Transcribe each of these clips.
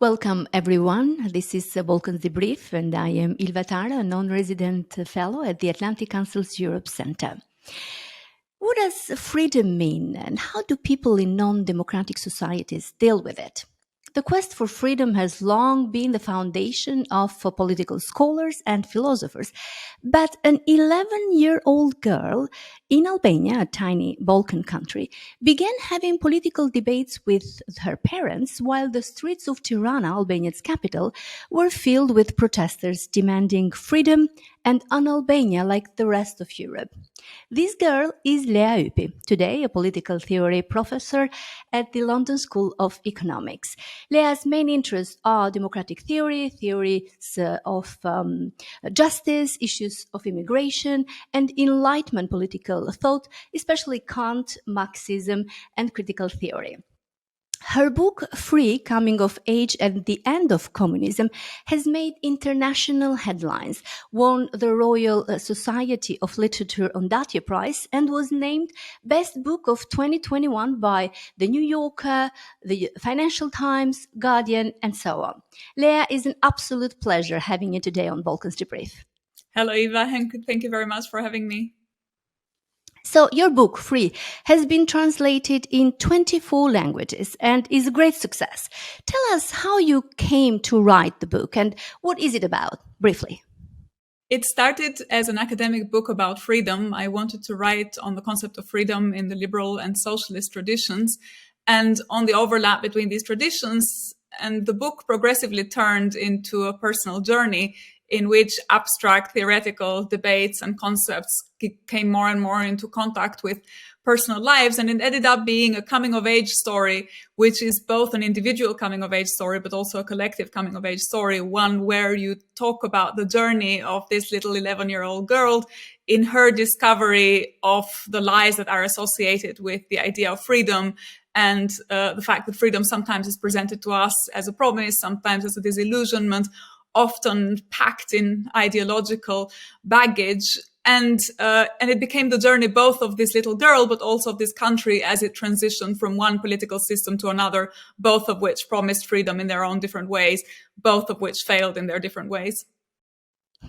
Welcome, everyone. This is Balkans Debrief, and I am Ilva Tare, a non-resident fellow at the Atlantic Council's Europe Center. What does freedom mean, and how do people in non-democratic societies deal with it? The quest for freedom has long been the foundation of political scholars and philosophers, but an 11-year-old girl in Albania, a tiny Balkan country, began having political debates with her parents while the streets of Tirana, Albania's capital, were filled with protesters demanding freedom and an Albania like the rest of Europe. This girl is Lea Ypi, today a political theory professor at the London School of Economics. Lea's main interests are democratic theory, theories of justice, issues of immigration, and Enlightenment political thought, especially Kant, Marxism, and critical theory. Her book, Free, Coming of Age at the End of Communism, has made international headlines, won the Royal Society of Literature Ondaatje Prize, and was named Best Book of 2021 by The New Yorker, the Financial Times, Guardian, and so on. Lea, it's an absolute pleasure having you today on Balkans Debrief. Hello, Eva. Thank you very much for having me. So your book, Free, has been translated in 24 languages and is a great success. Tell us how you came to write the book and what is it about, briefly. It started as an academic book about freedom. I wanted to write on the concept of freedom in the liberal and socialist traditions and on the overlap between these traditions. And the book progressively turned into a personal journey in which abstract theoretical debates and concepts came more and more into contact with personal lives. And it ended up being a coming-of-age story, which is both an individual coming-of-age story, but also a collective coming-of-age story, one where you talk about the journey of this little 11-year-old girl in her discovery of the lies that are associated with the idea of freedom and the fact that freedom sometimes is presented to us as a promise, sometimes as a disillusionment, often packed in ideological baggage. And it became the journey both of this little girl, but also of this country as it transitioned from one political system to another, both of which promised freedom in their own different ways, both of which failed in their different ways.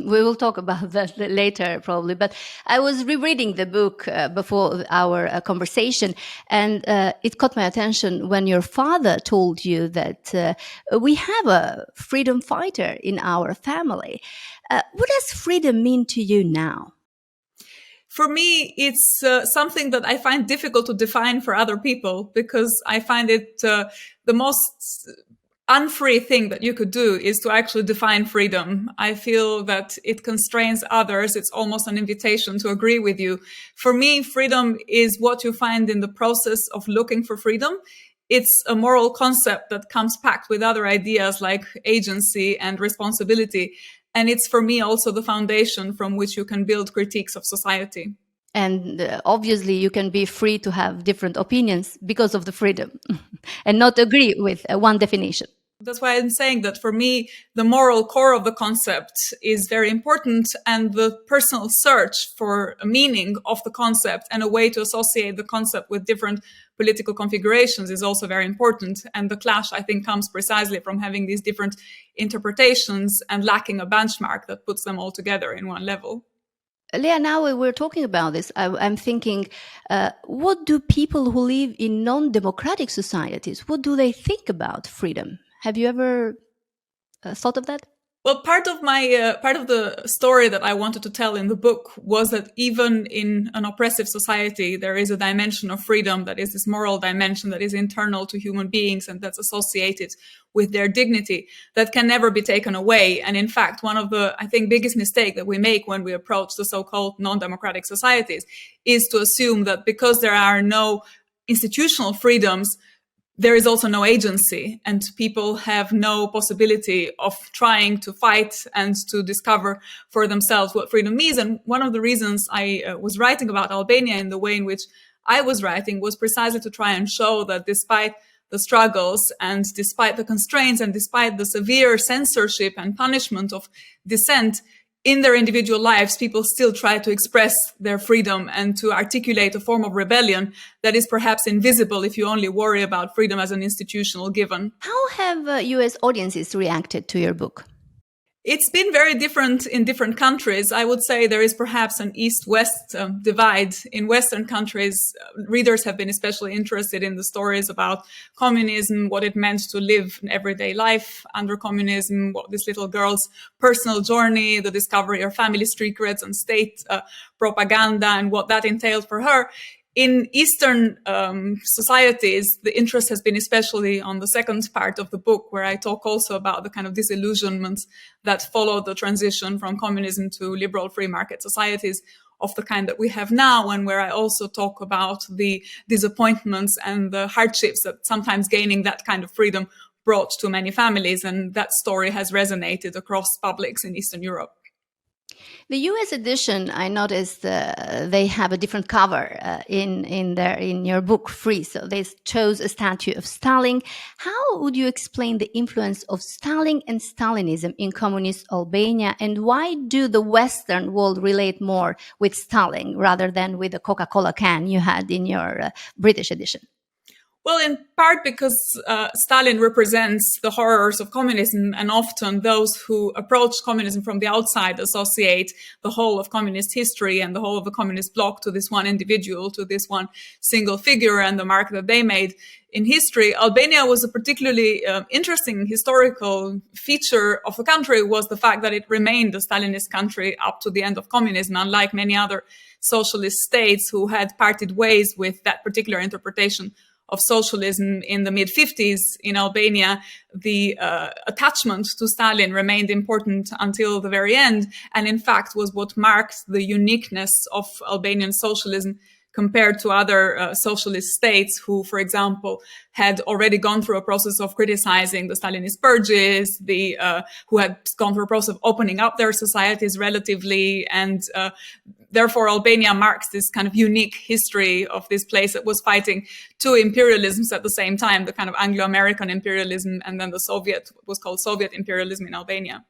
We will talk about that later, probably. But I was rereading the book before our conversation, and it caught my attention when your father told you that we have a freedom fighter in our family. What does freedom mean to you now? For me, it's something that I find difficult to define for other people because I find it the most unfree thing that you could do is to actually define freedom. I feel that it constrains others. It's almost an invitation to agree with you. For me, freedom is what you find in the process of looking for freedom. It's a moral concept that comes packed with other ideas like agency and responsibility. And it's for me also the foundation from which you can build critiques of society. And obviously you can be free to have different opinions because of the freedom and not agree with one definition. That's why I'm saying that for me, the moral core of the concept is very important, and the personal search for a meaning of the concept and a way to associate the concept with different political configurations is also very important. And the clash, I think, comes precisely from having these different interpretations and lacking a benchmark that puts them all together in one level. Lea, now we're talking about this, I'm thinking, what do people who live in non-democratic societies, what do they think about freedom? Have you ever thought of that? Well, part of the story that I wanted to tell in the book was that even in an oppressive society, there is a dimension of freedom that is this moral dimension that is internal to human beings and that's associated with their dignity that can never be taken away. And in fact, one of the, I think, biggest mistake that we make when we approach the so-called non-democratic societies is to assume that because there are no institutional freedoms, there is also no agency, and people have no possibility of trying to fight and to discover for themselves what freedom means. And one of the reasons I was writing about Albania in the way in which I was writing was precisely to try and show that despite the struggles and despite the constraints and despite the severe censorship and punishment of dissent, in their individual lives, people still try to express their freedom and to articulate a form of rebellion that is perhaps invisible if you only worry about freedom as an institutional given. How have US audiences reacted to your book? It's been very different in different countries. I would say there is perhaps an East-West divide. In Western countries, readers have been especially interested in the stories about communism, what it meant to live an everyday life under communism, what this little girl's personal journey, the discovery of family secrets and state propaganda, and what that entailed for her. In Eastern societies, the interest has been especially on the second part of the book, where I talk also about the kind of disillusionments that followed the transition from communism to liberal free market societies of the kind that we have now, and where I also talk about the disappointments and the hardships that sometimes gaining that kind of freedom brought to many families. And that story has resonated across publics in Eastern Europe. The US edition, I noticed they have a different cover in your book, Free. So they chose a statue of Stalin. How would you explain the influence of Stalin and Stalinism in communist Albania? And why do the Western world relate more with Stalin rather than with the Coca-Cola can you had in your British edition? Well, in part because Stalin represents the horrors of communism, and often those who approach communism from the outside associate the whole of communist history and the whole of the communist bloc to this one individual, to this one single figure and the mark that they made in history. Albania was a particularly interesting historical feature of the country, was the fact that it remained a Stalinist country up to the end of communism, unlike many other socialist states who had parted ways with that particular interpretation of socialism in the mid-50s. In Albania, the attachment to Stalin remained important until the very end, and in fact was what marked the uniqueness of Albanian socialism compared to other socialist states who, for example, had already gone through a process of criticizing the Stalinist purges, who had gone through a process of opening up their societies relatively, and therefore Albania marks this kind of unique history of this place that was fighting two imperialisms at the same time, the kind of Anglo-American imperialism and then the Soviet, what was called Soviet imperialism in Albania.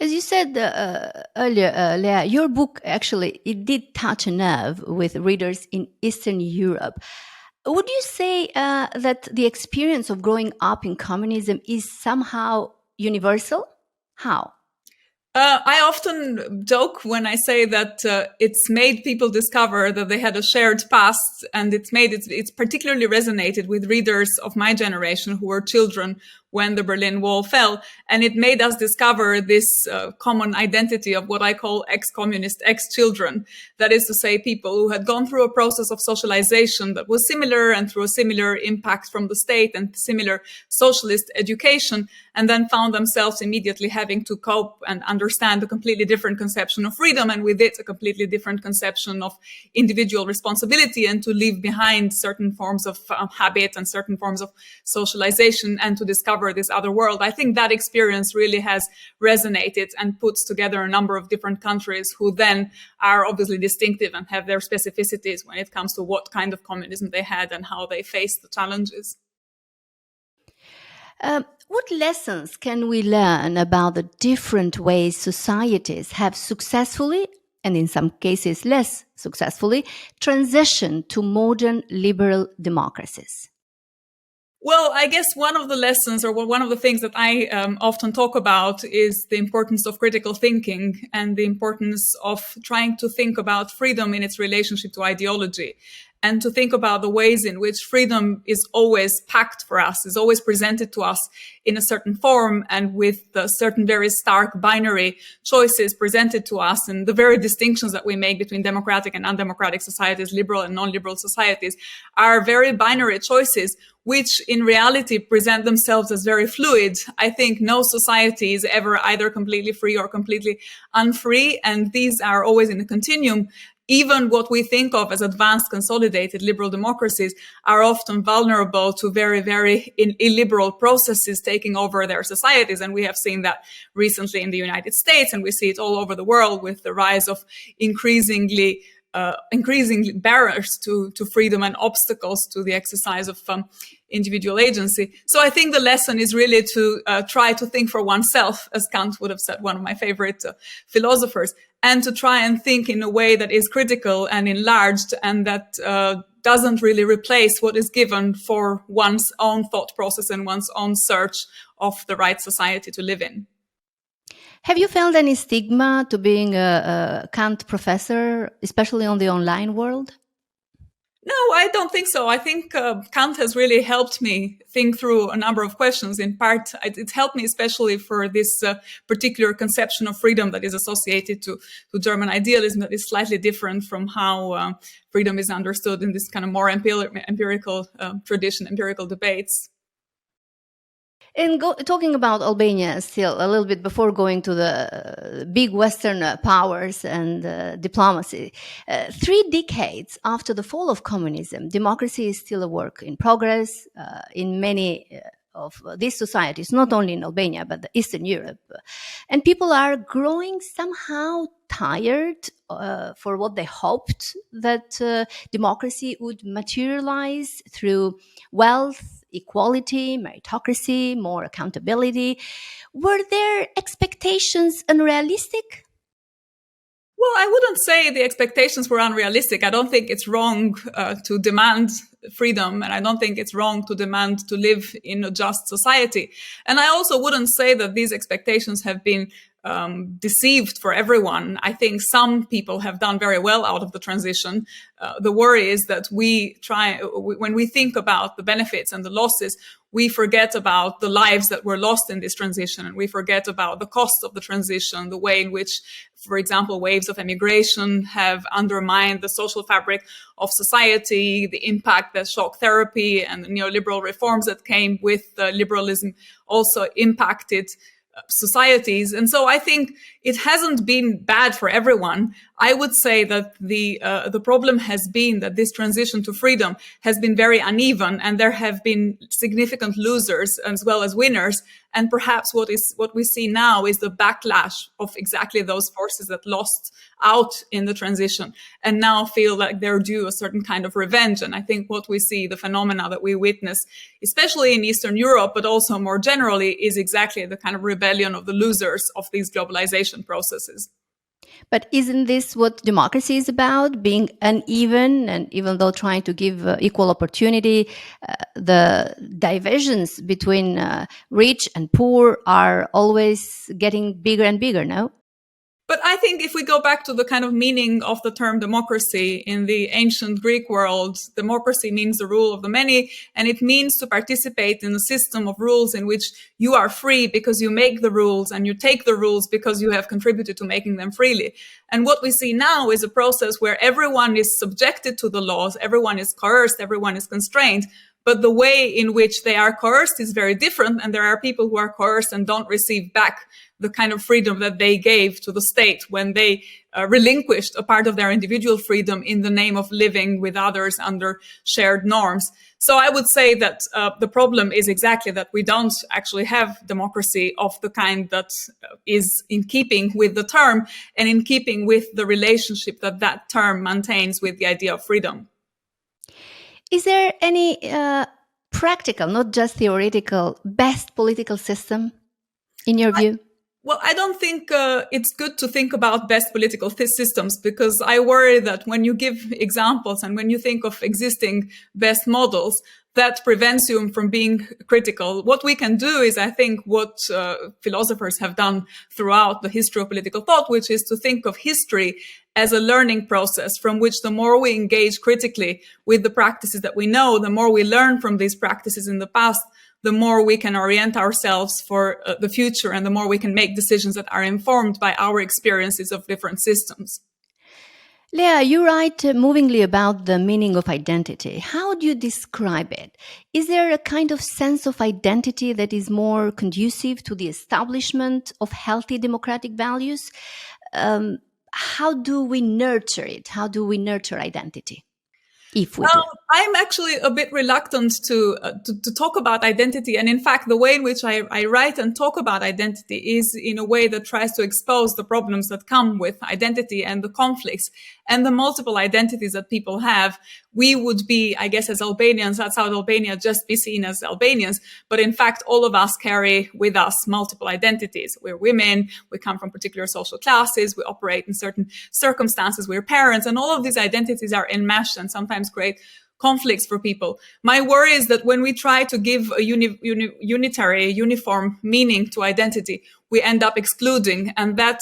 As you said earlier, Lea, your book actually, it did touch a nerve with readers in Eastern Europe. Would you say that the experience of growing up in communism is somehow universal? How? I often joke when I say that it's made people discover that they had a shared past, and it's particularly resonated with readers of my generation who were children when the Berlin Wall fell. And it made us discover this common identity of what I call ex-communist ex-children. That is to say, people who had gone through a process of socialization that was similar and through a similar impact from the state and similar socialist education, and then found themselves immediately having to cope and understand a completely different conception of freedom, and with it a completely different conception of individual responsibility, and to leave behind certain forms of habit and certain forms of socialization and to discover this other world. I think that experience really has resonated and puts together a number of different countries who then are obviously distinctive and have their specificities when it comes to what kind of communism they had and how they faced the challenges. What lessons can we learn about the different ways societies have successfully, and in some cases less successfully, transitioned to modern liberal democracies? Well, I guess one of the lessons, or one of the things that I often talk about, is the importance of critical thinking and the importance of trying to think about freedom in its relationship to ideology, and to think about the ways in which freedom is always packed for us, is always presented to us in a certain form and with certain very stark binary choices presented to us, and the very distinctions that we make between democratic and undemocratic societies, liberal and non-liberal societies, are very binary choices which in reality present themselves as very fluid. I think no society is ever either completely free or completely unfree, and these are always in a continuum. Even what we think of as advanced, consolidated liberal democracies are often vulnerable to very, very illiberal processes taking over their societies. And we have seen that recently in the United States, and we see it all over the world with the rise of increasingly increasing barriers to freedom and obstacles to the exercise of individual agency. So I think the lesson is really to try to think for oneself, as Kant would have said, one of my favorite philosophers, and to try and think in a way that is critical and enlarged, and that doesn't really replace what is given for one's own thought process and one's own search of the right society to live in. Have you felt any stigma to being a Kant professor, especially on the online world? No, I don't think so. I think Kant has really helped me think through a number of questions. In part, it helped me especially for this particular conception of freedom that is associated to German idealism, that is slightly different from how freedom is understood in this kind of more empirical tradition, empirical debates. And talking about Albania still a little bit before going to the big Western powers and diplomacy, 3 decades after the fall of communism, democracy is still a work in progress in many of these societies, not only in Albania, but Eastern Europe. And people are growing somehow tired for what they hoped that democracy would materialize through wealth, equality, meritocracy, more accountability. Were their expectations unrealistic? Well, I wouldn't say the expectations were unrealistic. I don't think it's wrong to demand freedom, and I don't think it's wrong to demand to live in a just society. And I also wouldn't say that these expectations have been deceived for everyone. I think some people have done very well out of the transition. The worry is that when we think about the benefits and the losses, we forget about the lives that were lost in this transition, and we forget about the cost of the transition, the way in which, for example, waves of emigration have undermined the social fabric of society, the impact that shock therapy and the neoliberal reforms that came with liberalism also impacted societies. And so I think it hasn't been bad for everyone. I would say that the problem has been that this transition to freedom has been very uneven, and there have been significant losers as well as winners. And perhaps what we see now is the backlash of exactly those forces that lost out in the transition and now feel like they're due a certain kind of revenge. And I think what we see, the phenomena that we witness, especially in Eastern Europe, but also more generally, is exactly the kind of rebellion of the losers of these globalization processes. But isn't this what democracy is about, being uneven? And even though trying to give equal opportunity, the divisions between rich and poor are always getting bigger and bigger, no? But I think if we go back to the kind of meaning of the term democracy in the ancient Greek world, democracy means the rule of the many, and it means to participate in a system of rules in which you are free because you make the rules, and you take the rules because you have contributed to making them freely. And what we see now is a process where everyone is subjected to the laws, everyone is coerced, everyone is constrained. But the way in which they are coerced is very different, and there are people who are coerced and don't receive back the kind of freedom that they gave to the state when they relinquished a part of their individual freedom in the name of living with others under shared norms. So I would say that the problem is exactly that we don't actually have democracy of the kind that is in keeping with the term and in keeping with the relationship that that term maintains with the idea of freedom. Is there any practical, not just theoretical, best political system in your view? Well, I don't think it's good to think about best political systems, because I worry that when you give examples and when you think of existing best models, that prevents you from being critical. What we can do is, I think, what philosophers have done throughout the history of political thought, which is to think of history as a learning process from which the more we engage critically with the practices that we know, the more we learn from these practices in the past, the more we can orient ourselves for the future, and the more we can make decisions that are informed by our experiences of different systems. Lea, you write movingly about the meaning of identity. How do you describe it? Is there a kind of sense of identity that is more conducive to the establishment of healthy democratic values? How do we nurture it? How do we nurture identity? if we do? I'm actually a bit reluctant to talk about identity. And in fact, the way in which I write and talk about identity is in a way that tries to expose the problems that come with identity and the conflicts and the multiple identities that people have. We would be, I guess, as Albanians, outside Albania, just be seen as Albanians. But in fact, all of us carry with us multiple identities. We're women, we come from particular social classes, we operate in certain circumstances, we're parents, and all of these identities are enmeshed and sometimes create conflicts for people. My worry is that when we try to give a unitary, uniform meaning to identity, we end up excluding, and that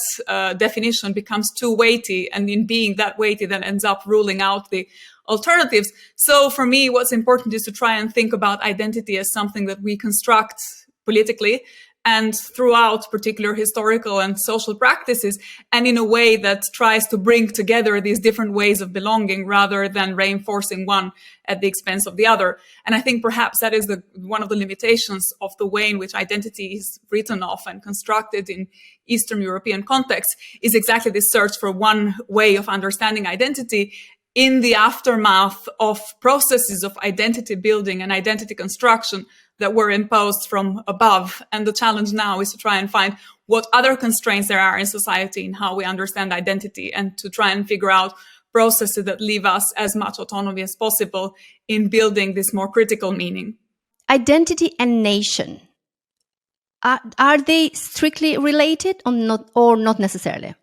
definition becomes too weighty, and in being that weighty, then ends up ruling out the alternatives. So for me, what's important is to try and think about identity as something that we construct politically and throughout particular historical and social practices, and in a way that tries to bring together these different ways of belonging rather than reinforcing one at the expense of the other. And I think perhaps that is one of the limitations of the way in which identity is written off and constructed in Eastern European contexts, is exactly this search for one way of understanding identity in the aftermath of processes of identity building and identity construction that were imposed from above. And the challenge now is to try and find what other constraints there are in society in how we understand identity, and to try and figure out processes that leave us as much autonomy as possible in building this more critical meaning. Identity and nation, are they strictly related or not necessarily?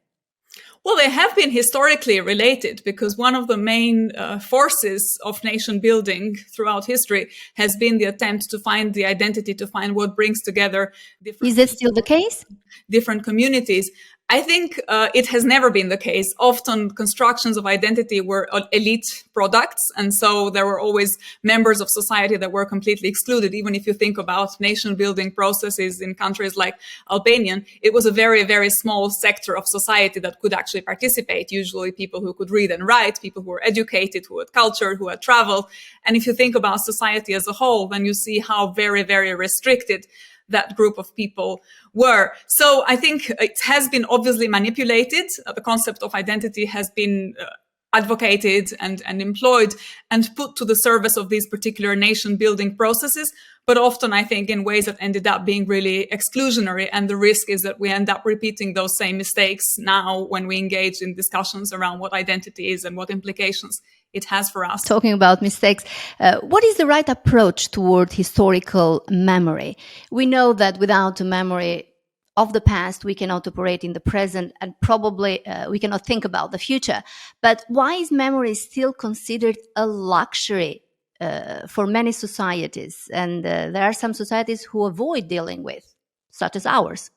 Well, they have been historically related, because one of the main forces of nation building throughout history has been the attempt to find the identity, to find what brings together different. Is that still the case? Different communities. I think it has never been the case. Often constructions of identity were elite products. And so there were always members of society that were completely excluded. Even if you think about nation building processes in countries like Albania, it was a very, very small sector of society that could actually participate. Usually people who could read and write, people who were educated, who had culture, who had traveled. And if you think about society as a whole, then you see how very, very restricted that group of people were. So I think it has been obviously manipulated. The concept of identity has been advocated and employed and put to the service of these particular nation building processes, but often I think in ways that ended up being really exclusionary. And the risk is that we end up repeating those same mistakes now when we engage in discussions around what identity is and what implications it has for us. Talking about mistakes, what is the right approach toward historical memory? We know that without a memory of the past, we cannot operate in the present, and probably we cannot think about the future. But why is memory still considered a luxury for many societies? And there are some societies who avoid dealing with, such as ours.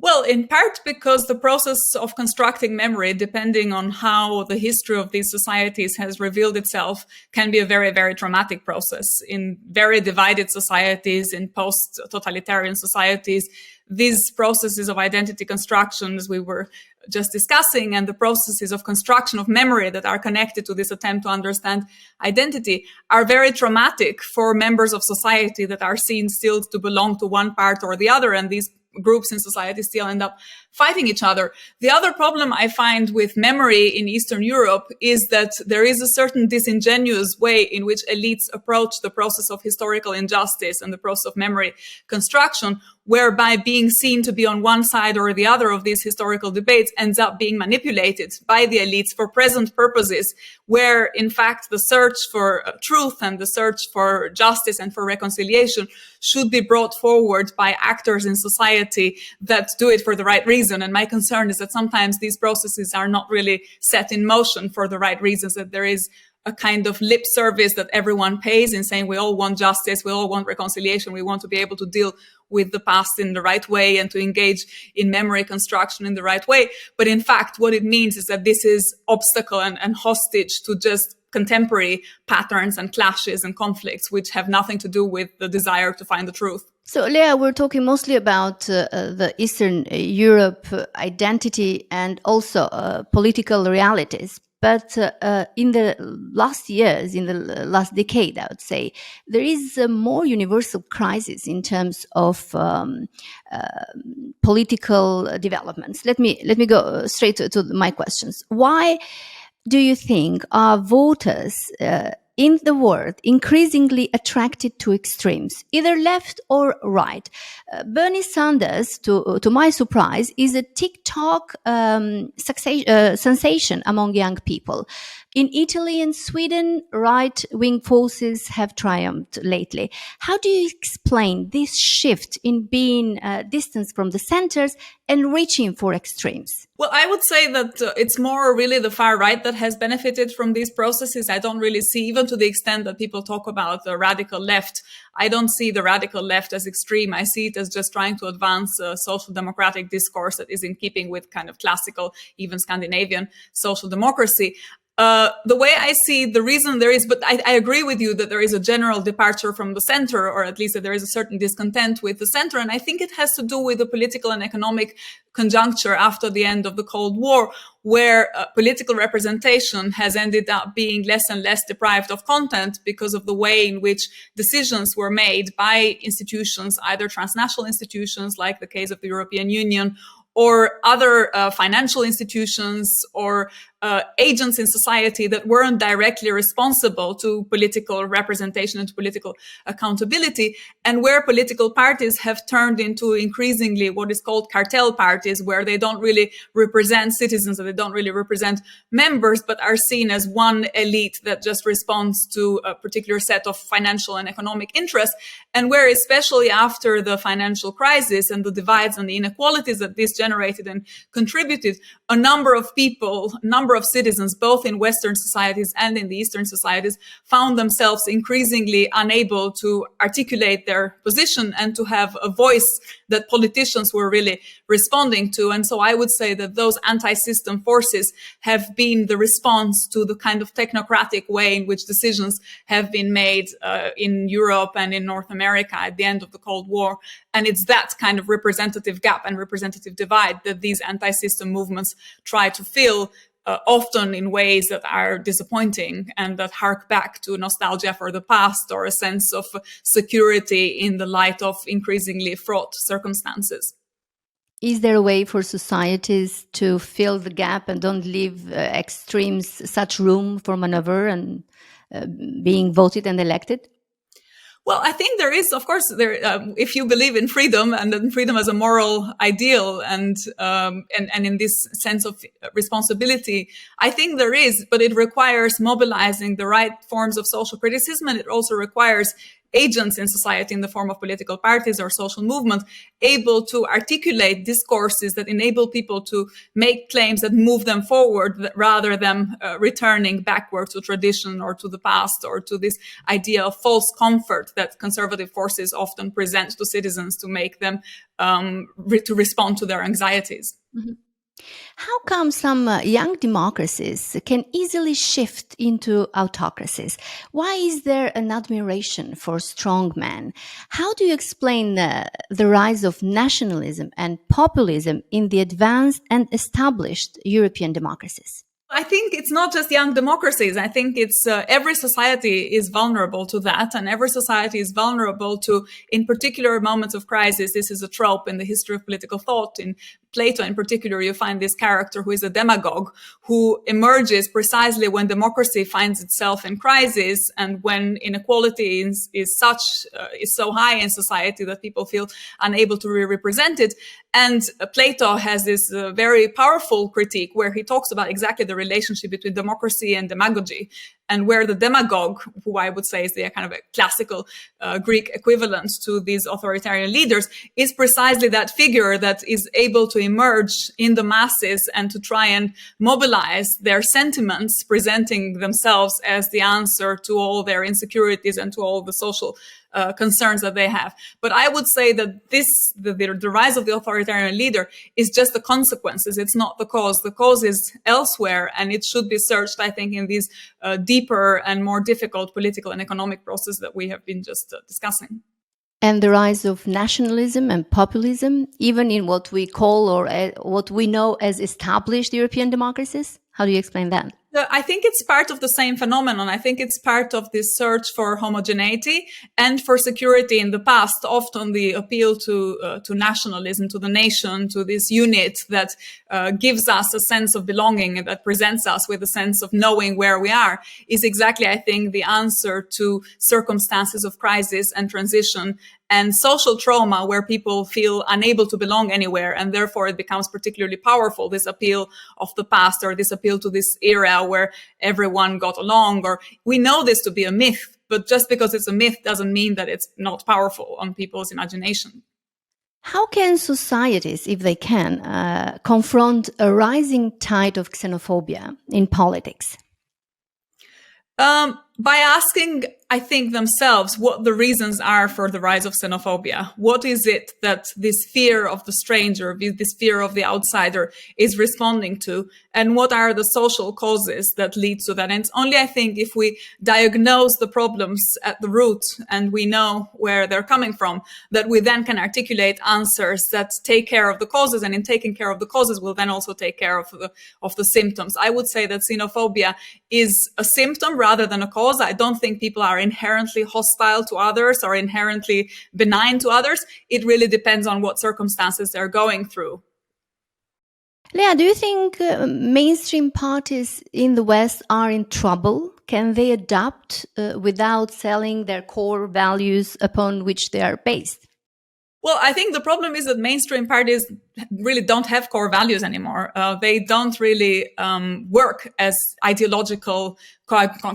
Well, in part because the process of constructing memory, depending on how the history of these societies has revealed itself, can be a very, very traumatic process. In very divided societies, in post-totalitarian societies, these processes of identity construction, as we were just discussing, and the processes of construction of memory that are connected to this attempt to understand identity are very traumatic for members of society that are seen still to belong to one part or the other, and these groups in society still end up fighting each other. The other problem I find with memory in Eastern Europe is that there is a certain disingenuous way in which elites approach the process of historical injustice and the process of memory construction, whereby being seen to be on one side or the other of these historical debates ends up being manipulated by the elites for present purposes, where in fact the search for truth and the search for justice and for reconciliation should be brought forward by actors in society that do it for the right reason. And my concern is that sometimes these processes are not really set in motion for the right reasons, that there is a kind of lip service that everyone pays in saying we all want justice, we all want reconciliation, we want to be able to deal with the past in the right way and to engage in memory construction in the right way. But in fact, what it means is that this is obstacle and hostage to just contemporary patterns and clashes and conflicts, which have nothing to do with the desire to find the truth. So, Lea, we're talking mostly about the Eastern Europe identity and also political realities. But in the last years, in the last decade, I would say, there is a more universal crisis in terms of political developments. Let me go straight to my questions. Why do you think our voters in the world increasingly attracted to extremes, either left or right. Bernie Sanders, to my surprise, is a TikTok sensation among young people. In Italy and Sweden, right-wing forces have triumphed lately. How do you explain this shift in being distanced from the centers and reaching for extremes? Well, I would say that it's more really the far right that has benefited from these processes. I don't really see, even to the extent that people talk about the radical left, I don't see the radical left as extreme. I see it as just trying to advance a social democratic discourse that is in keeping with kind of classical, even Scandinavian social democracy. The way I see the reason there is, but I agree with you that there is a general departure from the center, or at least that there is a certain discontent with the center. And I think it has to do with the political and economic conjuncture after the end of the Cold War, where political representation has ended up being less and less deprived of content because of the way in which decisions were made by institutions, either transnational institutions like the case of the European Union, or other financial institutions or agents in society that weren't directly responsible to political representation and to political accountability, and where political parties have turned into increasingly what is called cartel parties, where they don't really represent citizens and they don't really represent members, but are seen as one elite that just responds to a particular set of financial and economic interests, and where, especially after the financial crisis and the divides and the inequalities that this generated and contributed, a number of people, number of citizens, both in Western societies and in the Eastern societies, found themselves increasingly unable to articulate their position and to have a voice that politicians were really responding to. And so I would say that those anti-system forces have been the response to the kind of technocratic way in which decisions have been made in Europe and in North America at the end of the Cold War. And it's that kind of representative gap and representative divide that these anti-system movements try to fill, often in ways that are disappointing and that hark back to nostalgia for the past or a sense of security in the light of increasingly fraught circumstances. Is there a way for societies to fill the gap and don't leave extremes such room for maneuver and being voted and elected? Well, I think there is, of course, if you believe in freedom and freedom as a moral ideal and in this sense of responsibility, I think there is, but it requires mobilizing the right forms of social criticism, and it also requires agents in society in the form of political parties or social movements able to articulate discourses that enable people to make claims that move them forward rather than returning backward to tradition or to the past or to this idea of false comfort that conservative forces often present to citizens to make them to respond to their anxieties. Mm-hmm. How come some young democracies can easily shift into autocracies? Why is there an admiration for strong men? How do you explain the rise of nationalism and populism in the advanced and established European democracies? I think it's not just young democracies. I think it's every society is vulnerable to that, and every society is vulnerable to, in particular moments of crisis. This is a trope in the history of political thought. In Plato, in particular, you find this character who is a demagogue who emerges precisely when democracy finds itself in crisis and when inequality is so high in society that people feel unable to represent it. And Plato has this very powerful critique where he talks about exactly the relationship between democracy and demagogy, and where the demagogue, who I would say is the kind of a classical Greek equivalent to these authoritarian leaders, is precisely that figure that is able to emerge in the masses and to try and mobilize their sentiments, presenting themselves as the answer to all their insecurities and to all the social concerns that they have. But I would say that the rise of the authoritarian leader is just the consequences. It's not the cause. The cause is elsewhere, and it should be searched, I think, in these deeper and more difficult political and economic processes that we have been just discussing. And the rise of nationalism and populism, even in what we call or what we know as established European democracies? How do you explain that? I think it's part of the same phenomenon. I think it's part of this search for homogeneity and for security in the past. Often the appeal to nationalism, to the nation, to this unit that gives us a sense of belonging and that presents us with a sense of knowing where we are, is exactly, I think, the answer to circumstances of crisis and transition and social trauma where people feel unable to belong anywhere. And therefore it becomes particularly powerful, this appeal of the past, or this appeal to this era where everyone got along. Or we know this to be a myth, but just because it's a myth doesn't mean that it's not powerful on people's imagination. How can societies, if they can, confront a rising tide of xenophobia in politics? By asking, I think, themselves what the reasons are for the rise of xenophobia. What is it that this fear of the stranger, this fear of the outsider is responding to? And what are the social causes that lead to that? And it's only, I think, if we diagnose the problems at the root and we know where they're coming from, that we then can articulate answers that take care of the causes. And in taking care of the causes, we'll then also take care of the symptoms. I would say that xenophobia is a symptom rather than a cause. I don't think people are inherently hostile to others or inherently benign to others. It really depends on what circumstances they're going through. Lea, do you think mainstream parties in the West are in trouble? Can they adapt without selling their core values upon which they are based? Well, I think the problem is that mainstream parties really don't have core values anymore. They don't really work as ideological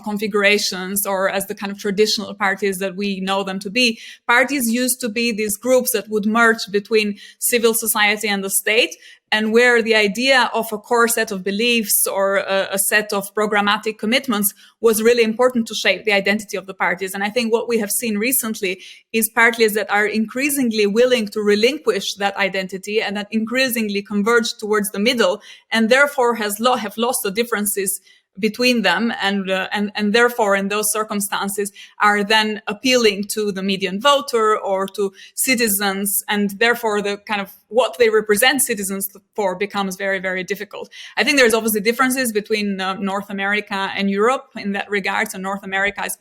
configurations or as the kind of traditional parties that we know them to be. Parties used to be these groups that would merge between civil society and the state, and where the idea of a core set of beliefs or a set of programmatic commitments was really important to shape the identity of the parties. And I think what we have seen recently is parties that are increasingly willing to relinquish that identity and that increasingly converge towards the middle, and therefore have lost the differences between them, and therefore in those circumstances are then appealing to the median voter or to citizens, and therefore the kind of what they represent citizens for becomes very, very difficult. I think there's obviously differences between North America and Europe in that regard. So North America is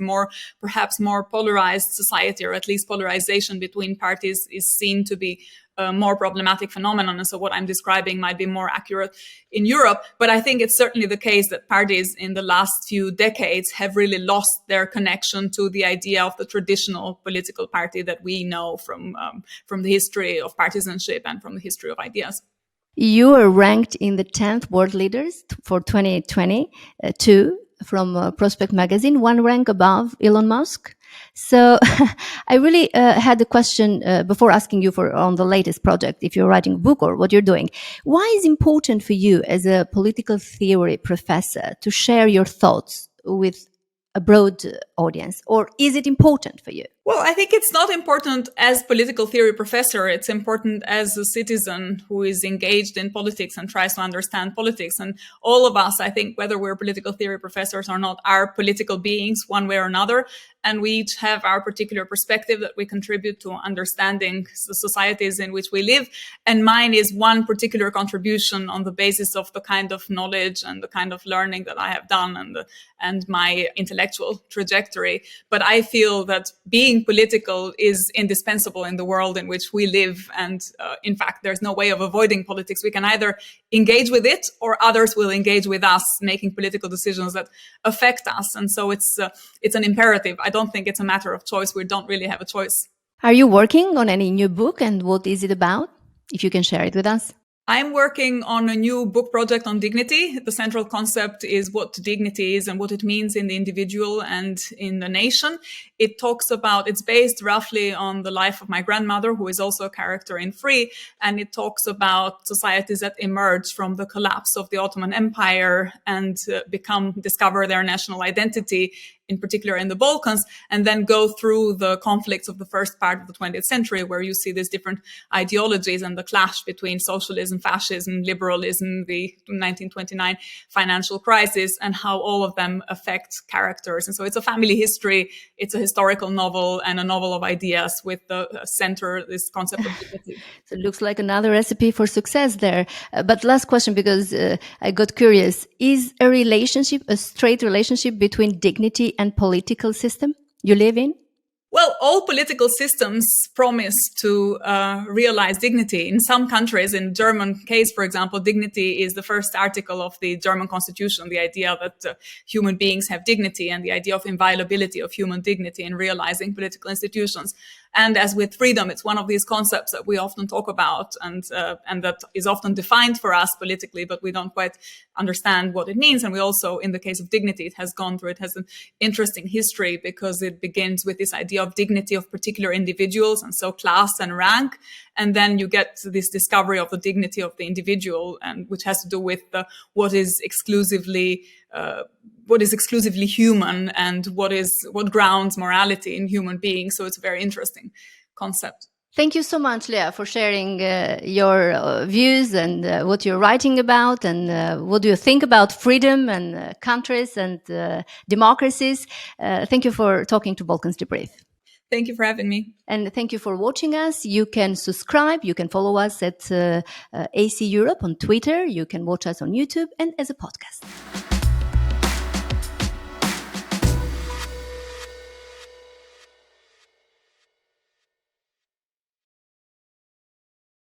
perhaps more polarized society, or at least polarization between parties is seen to be a more problematic phenomenon. And so what I'm describing might be more accurate in Europe. But I think it's certainly the case that parties in the last few decades have really lost their connection to the idea of the traditional political party that we know from the history of partisanship and from the history of ideas. You are ranked in the 10th World Leaders for 2022 from Prospect Magazine, one rank above Elon Musk. So I really had a question before asking you on the latest project, if you're writing a book or what you're doing. Why is it important for you as a political theory professor to share your thoughts with a broad audience, or is it important for you? Well, I think it's not important as political theory professor. It's important as a citizen who is engaged in politics and tries to understand politics. And all of us, I think, whether we're political theory professors or not, are political beings one way or another. And we each have our particular perspective that we contribute to understanding the societies in which we live. And mine is one particular contribution on the basis of the kind of knowledge and the kind of learning that I have done and my intellectual trajectory. But I feel that being political is indispensable in the world in which we live. And in fact, there's no way of avoiding politics. We can either engage with it or others will engage with us, making political decisions that affect us. And so it's an imperative. I don't think it's a matter of choice. We don't really have a choice. Are you working on any new book, and what is it about? If you can share it with us. I'm working on a new book project on dignity. The central concept is what dignity is and what it means in the individual and in the nation. It's based roughly on the life of my grandmother, who is also a character in Free. And it talks about societies that emerge from the collapse of the Ottoman Empire and discover their national identity in particular in the Balkans, and then go through the conflicts of the first part of the 20th century, where you see these different ideologies and the clash between socialism, fascism, liberalism, the 1929 financial crisis, and how all of them affect characters. And so it's a family history, it's a historical novel, and a novel of ideas with the center, this concept of dignity. So it looks like another recipe for success there. But last question, because I got curious. Is a relationship, a straight relationship between dignity and political system you live in? Well, all political systems promise to realize dignity. In some countries, in German case, for example, dignity is the first article of the German constitution, the idea that human beings have dignity and the idea of inviolability of human dignity in realizing political institutions. And as with freedom, it's one of these concepts that we often talk about and that is often defined for us politically, but we don't quite understand what it means. And we also, in the case of dignity, it has an interesting history because it begins with this idea of dignity of particular individuals, and so class and rank. And then you get this discovery of the dignity of the individual, and which has to do with what is exclusively human and what grounds morality in human beings. So it's a very interesting concept. Thank you so much, Lea, for sharing your views and what you're writing about and what do you think about freedom and countries and democracies. Thank you for talking to Balkans Debrief. Thank you for having me. And thank you for watching us. You can subscribe. You can follow us at AC Europe on Twitter. You can watch us on YouTube and as a podcast.